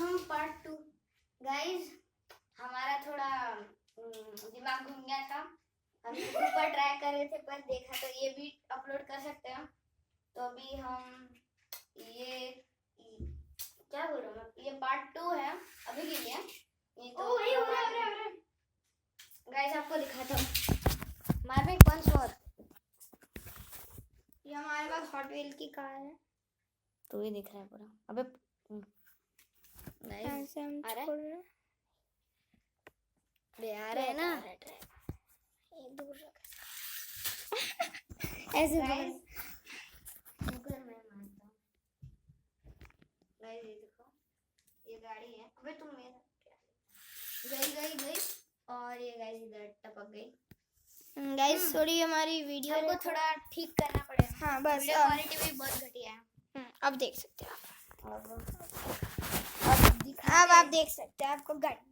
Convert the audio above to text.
हम part 2 guys हमारा थोड़ा दिमाग घूम गया था। हम यूट्यूब पर ट्राई कर रहे थे पर देखा तो ये भी अपलोड कर सकते हैं। तो अभी हम ये क्या बोल रहा हूँ, ये पार्ट 2 है अभी के लिए। ये तो गाइस आपको दिखाता हूँ हमारे पे कौन सा और ये हमारे पास हॉट व्हील की कार है। तो ये दिख रहा है पूरा। अबे गाइस ऐसे हम आ रहा है? छोड़ रहे हैं। बे आ रहा है ना? ये दूर रख ऐसे गाइस बोल। कुकर में मारता हूँ। गाइस ये देखो ये गाड़ी है। अबे तुम मेरा क्या गई और ये गाइस इधर टपक गई। गाइस सॉरी हमारी वीडियो हमको थोड़ा ठीक करना पड़ेगा। हाँ बस वीडियो क्वालिटी भी बहुत घटिया है। अब देख सकते हैं आप। अब अब आप देख सकते हैं आपको गाड़ी